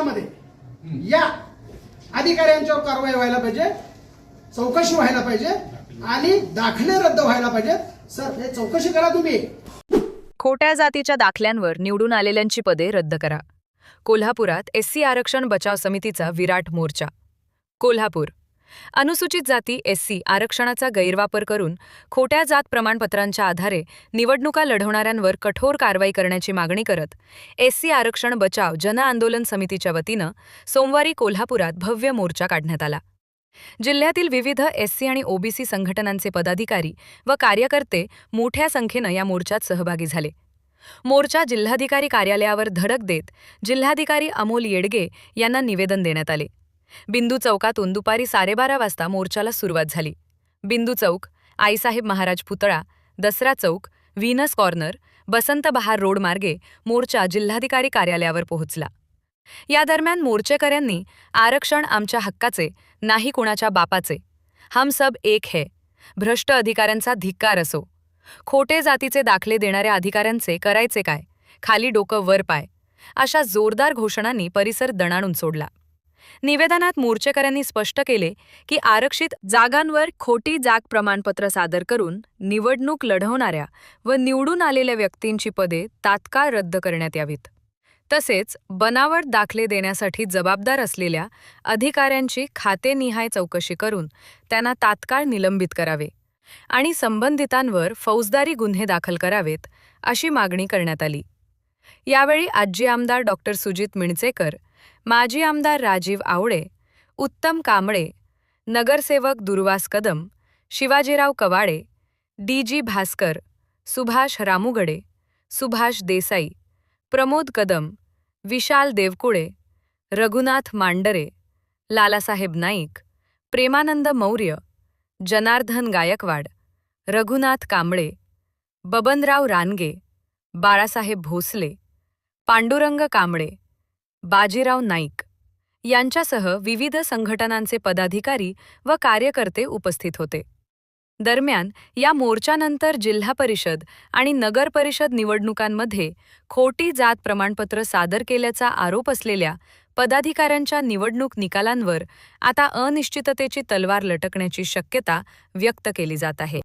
मध्ये या अधिकाऱ्यांच्यावर कारवाई व्हायला पाहिजे, चौकशी व्हायला पाहिजे आणि दाखले रद्द व्हायला पाहिजेत। सर हे चौकशी करा तुम्ही। खोट्या जातीच्या दाखल्यांवर निवडून आलेल्यांची पदे रद्द करा। कोल्हापुरात एससी आरक्षण बचाव समितीचा विराट मोर्चा। कोल्हापूर अनुसूचित जाती एससी आरक्षणाचा गैरवापर करून खोट्या जात प्रमाणपत्रांच्या आधारे निवडणुका लढवणाऱ्यांवर कठोर कारवाई करण्याची मागणी करत एससी आरक्षण बचाव जन आंदोलन समितीच्या वतीनं सोमवारी कोल्हापुरात भव्य मोर्चा काढण्यात आला। जिल्ह्यातील विविध एससी आणि ओबीसी संघटनांचे पदाधिकारी व कार्यकर्ते मोठ्या संख्येनं या मोर्चात सहभागी झाले। मोर्चा जिल्हाधिकारी कार्यालयावर धडक देत जिल्हाधिकारी अमोल येडगे यांना निवेदन देण्यात आले। बिंदू चौकातून दुपारी 12:30 वाजता मोर्चाला सुरुवात झाली। बिंदू चौक, आईसाहेब महाराज पुतळा, दसरा चौक, व्हीनस कॉर्नर, बसंत बहार रोड मार्गे मोर्चा जिल्हाधिकारी कार्यालयावर पोहोचला। या दरम्यान मोर्चेकऱ्यांनी आरक्षण आमच्या हक्काचे, नाही कुणाच्या बापाचे, हम सब एक है, भ्रष्ट अधिकाऱ्यांचा धिक्कार असो, खोटे जातीचे दाखले देणाऱ्या अधिकाऱ्यांचे करायचे काय, खाली डोकं वर पाय, अशा जोरदार घोषणांनी परिसर दणाणून सोडला। निवेदनात मोर्चेकऱ्यांनी स्पष्ट केले की आरक्षित जागांवर खोटी जाग प्रमाणपत्र सादर करून निवडणूक लढवणाऱ्या व निवडून आलेल्या व्यक्तींची पदे तात्काळ रद्द करण्यात यावीत। तसेच बनावट दाखले देण्यासाठी जबाबदार असलेल्या अधिकाऱ्यांची खातेनिहाय चौकशी करून त्यांना तात्काळ निलंबित करावे आणि संबंधितांवर फौजदारी गुन्हे दाखल करावेत, अशी मागणी करण्यात आली। यावेळी आजी आमदार डॉ. सुजित मिणचेकर, माजी आमदार राजीव आवळे, उत्तम कांबळे, नगरसेवक दुर्वास कदम, शिवाजीराव कवाडे, डी.जी. भास्कर, सुभाष रामुगडे, सुभाष देसाई, प्रमोद कदम, विशाल देवकुळे, रघुनाथ मांडरे, लालासाहेब नाईक, प्रेमानंद मौर्य, जनार्दन गायकवाड, रघुनाथ कांबळे, बबनराव रानगे, बाळासाहेब भोसले, पांडुरंग कांबळे, बाजीराव नाईक यांच्यासह विविध संघटनांचे पदाधिकारी व कार्यकर्ते उपस्थित होते। दरम्यान या मोर्चानंतर जिल्हा परिषद आणि नगर परिषद निवडणुकांमध्ये खोटी जात प्रमाणपत्र सादर केल्याचा आरोप असलेल्या पदाधिकाऱ्यांच्या निवडणूक निकालांवर आता अनिश्चिततेची तलवार लटकण्याची शक्यता व्यक्त केली जात आहे।